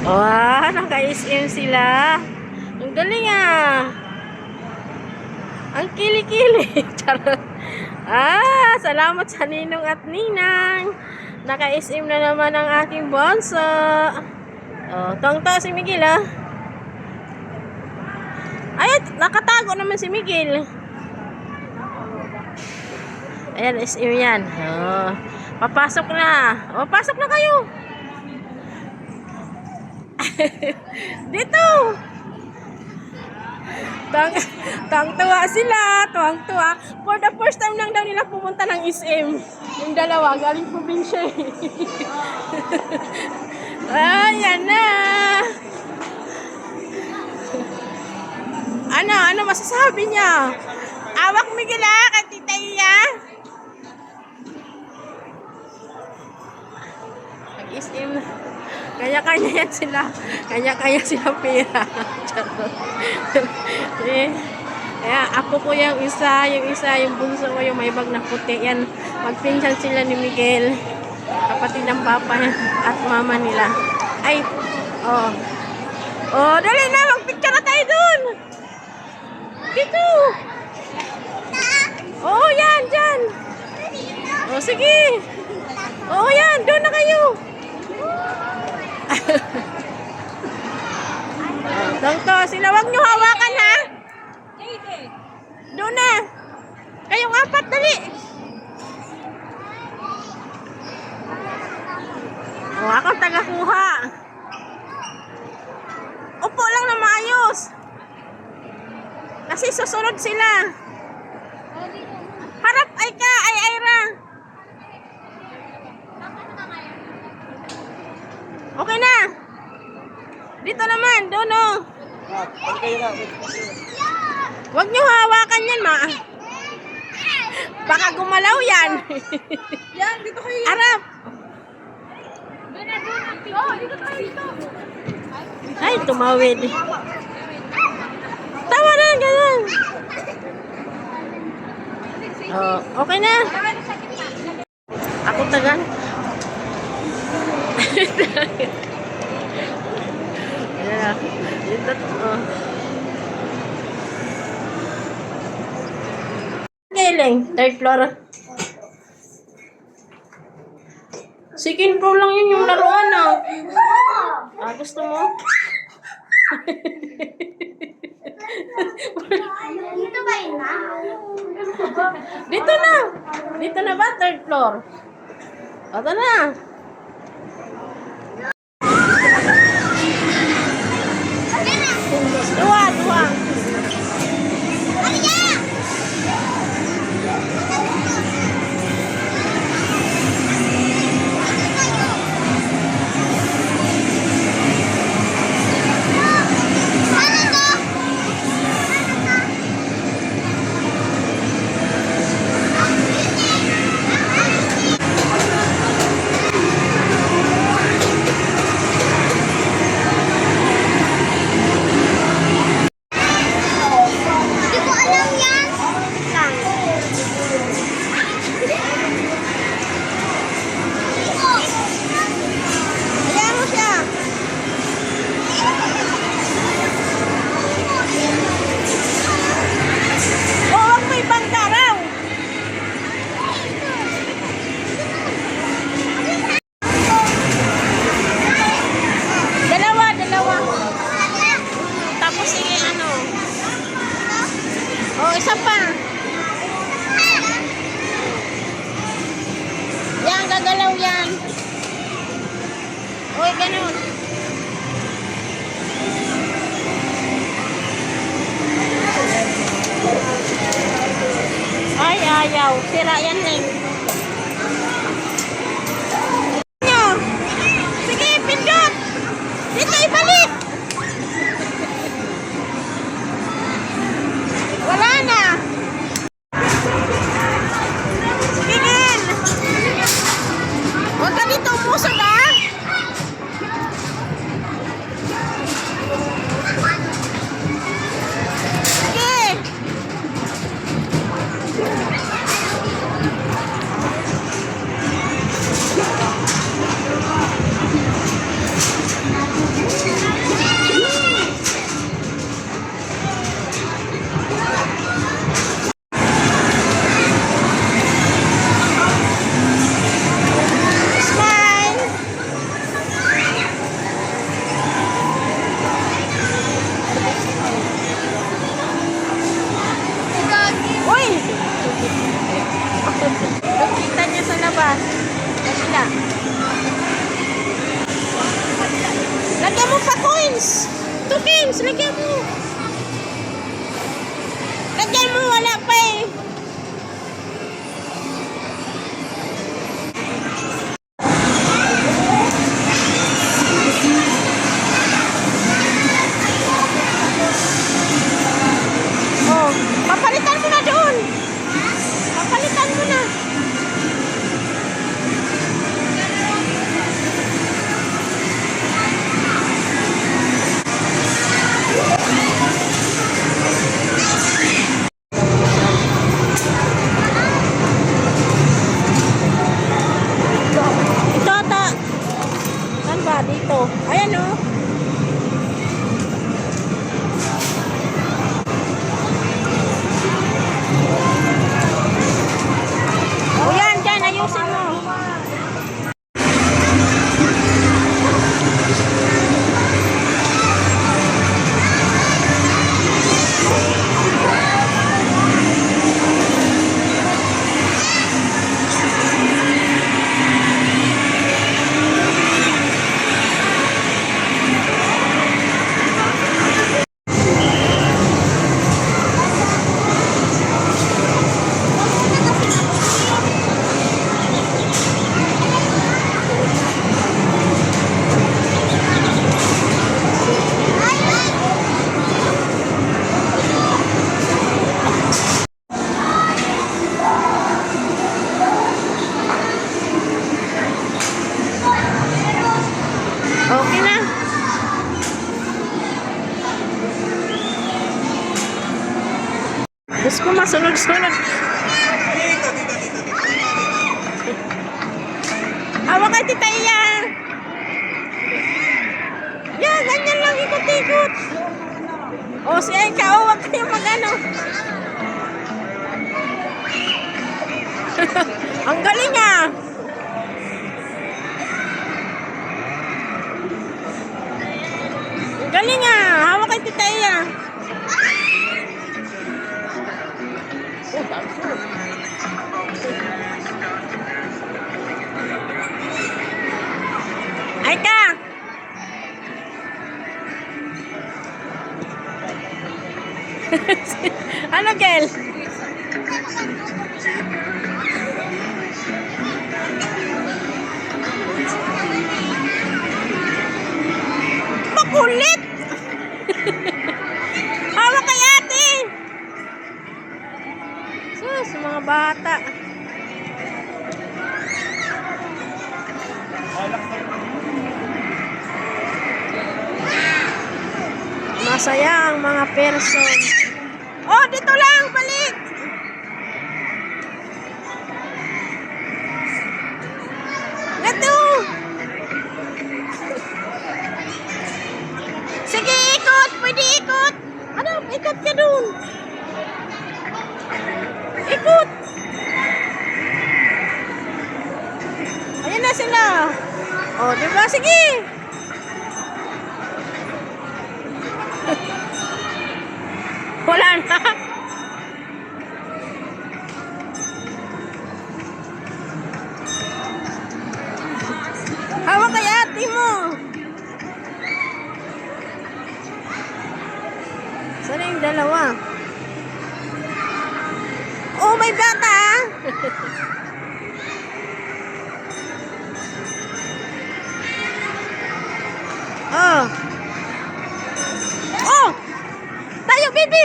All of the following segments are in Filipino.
Wow, naka-SM sila. Ang galing ah. Ang kili-kili. Charot. Salamat sa ninong at ninang. Naka-SM na naman ang aking bonso. Oh, tuwang-tuwa si Miguel ah. Ay, nakatago naman si Miguel. Ayan, SM yan. Oh, papasok na. Oh, pasok na kayo. Dito. Tuwang-tuwa sila. Tuwang-tuwa. For the first time lang daw nila pumunta ng SM. Yung dalawa, galing probinsya eh. Ayan na. Ano masasabi niya? Awak Miguel ah, kay Tita Iya. Mag-SM. Kanya-kanya yan sila. Kanya-kanya sila pera. Ayan, ako ko yung isa, yung bunso ko, yung may bag na puti. Yan, magpinsan sila ni Miguel. Kapatid ng papa at mama nila. Ay, oh. Oh, dali na, magpicture na tayo dun. Dito. Oh, yan, dyan. Oh, sige. Oh, yan, doon na kayo. Tongto, sila wag nyo hawakan ha. Doon na. Kayong apat, dali. Oh, ako taga-kuha. Upo lang na maayos. Kasi susunod sila. Harap ay ka, ay Ira. Okay na. Dito naman, doon o. Huwag nyo hawakan yan, ma. Baka gumalaw yan. Yan, dito kayo. Harap. Dito tayo dito. Ay, tumawid. Tama na, ganyan. Oh, okay na. Ako tagan. Ayan. Dito. Oh. Galing. Third floor. Second floor lang yun yung laruan ah. Gusto mo? Dito ba yun na? Dito na. Dito na ba? Third floor. Ito na. Dua. Hindi ko alam yan. Ayan mo siya. Huwag mo ibangga raw. Dalawa. Tapos sige ano. Oh, isa pa. Yan, gagalaw yan. Uy, ganun. Ay, ayaw. Sira yan eh. Sige, pindot. Dito, ibalik. Wala na. Sige, Gil. Huwag ka dito umusod ah. Sige. Kins! Ito, Kins! Lagyan mo! Lagyan mo! Wala pa eh! Oh, papalitan mo na doon! Papalitan mo na! Ito ata. Saan ba? Dito. Ayan o. O yan, dyan. Ayusin mo. Okay na. Diyos ko, masunod-sunod. Hawak kay Tita Iya. Yan, ganyan lang, ikot-ikot. O, si Aika, huwag kayo mag-ano. Ang galing ah. Ang galing ah. Hawak kay Tita Iya. Aika! Ano, Gel? Makulit! Hawak kay ate! Sus, mga bata. Masaya ang mga person. Oh, dito lang, balik! Ito! Sige, ikot! Pwede ikot! Ano? Ikot ka dun! Ikot! Ayan na sila! Oh, diba? Sige! Wala na. Hawak kay ate mo. Sana yung dalawa. Oh, may bata. Oh. Oh! Tayo, baby!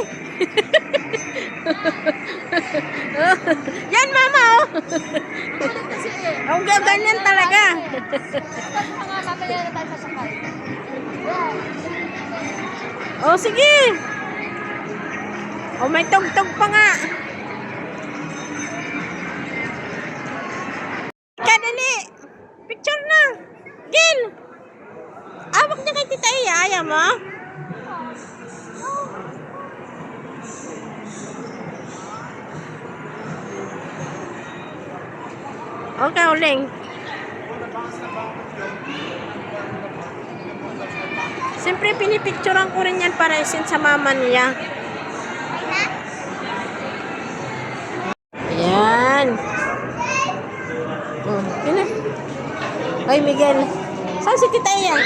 Yan, mama, oh! Ang ganyan talaga. Oh, sige! Oh, may tugtog pa nga. Kadali! Picture na! Gil! Awak niya kay Tita Iya, ayaw mo? Okay, uling. Siyempre, pinipicturean ko rin yan para isin sa mama niya. Ayan. Oh, yun na. Ay, Miguel. Saan si Tita Iya?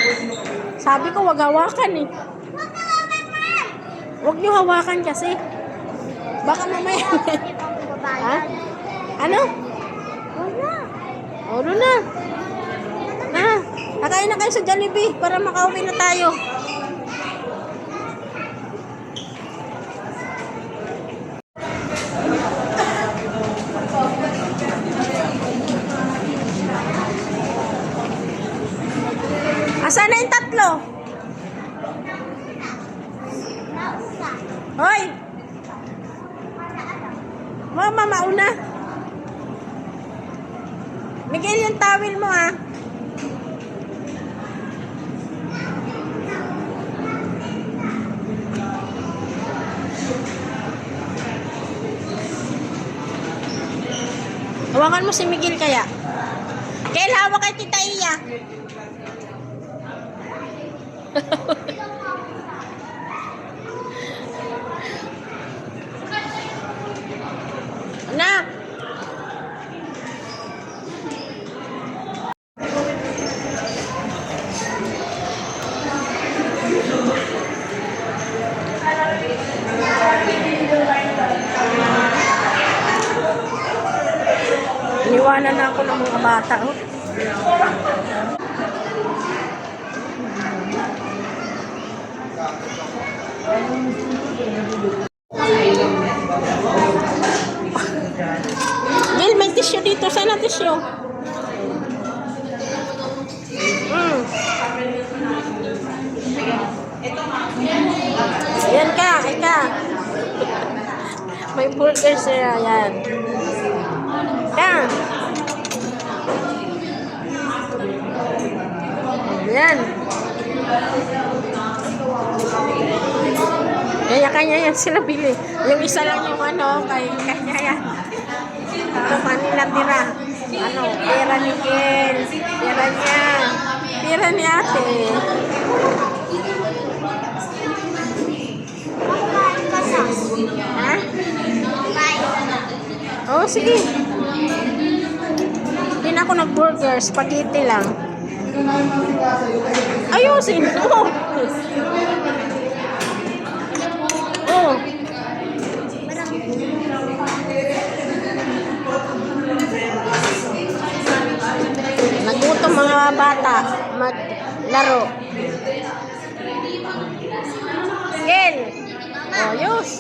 Sabi ko, wag hawakan eh. Huwag niyo hawakan kasi. Baka mamaya. Ha? Ano? O, doon na. Na, kakain na kayo sa Jollibee para makauwi na tayo. Asan na yung tatlo? Hoy! Mama, mauna. Miguel, yung towel mo ah. Hawakan mo si Miguel kaya. Kel, hawak kay Tita Iya. Anak. Iniwanan na ako ng mga bata. Oh. Gil, may tissue dito. Sana tissue. Yan ka, ika. May burger siya. Yan. Ka. Yan. Kanya yan sila bili. Yung isa lang yung ano, kanya yan. Ito kanila tira. Ano, pera ni Ken. Pera niya. Pera ni ate. Ha? Oh, sige. Hindi na ako nag-burger. Spaghetti lang. Ayusin mo. Oh. Nagutom mga bata maglaro. Ken. Oh, yus.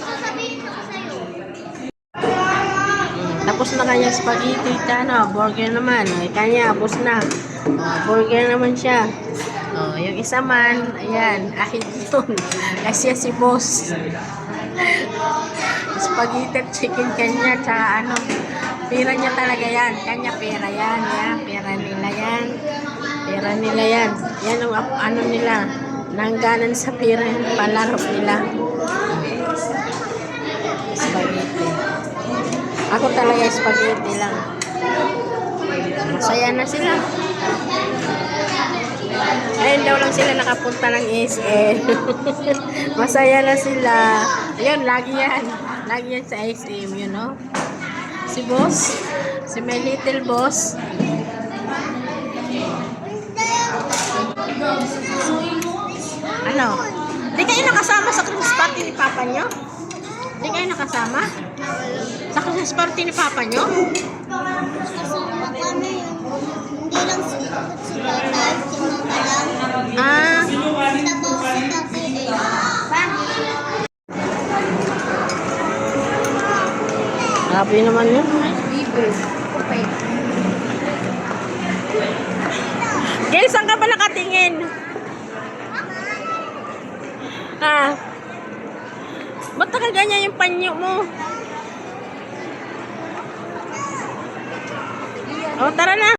Tapos na kanya spaghetti, ano, burger naman. Ay, kanya, abos na. Oh, burger naman siya. Oh, yung isa man, ayan, akin yun. Kasi si boss. Spaghetti at chicken kanya, tsaka ano, pera niya talaga yan. Kanya pera yan, yan. Pera nila yan. Pera nila yan. Yan ang ano nila. Nangganan sa pera yung palaro nila. Spaghetti. Ako talaga spaghetti lang. Masaya na sila. Ayun daw lang sila nakapunta ng SM. Masaya na sila. Ayun, lagi yan. Lagi yan sa SM, you know. Si boss. Si my little boss. Ano? Di kayo nakasama sa Christmas party ni Papa nyo? Di kayo nakasama? Sa Christmas party ni Papa nyo? Kasama kami yung hindi lang sila kahit sino ka lang. Ah, Tapos si Tati grabe naman yun. Gail, saan ka ba nakatingin? Ah, ba't nakaganyan yung panyo mo? Oh, tara na.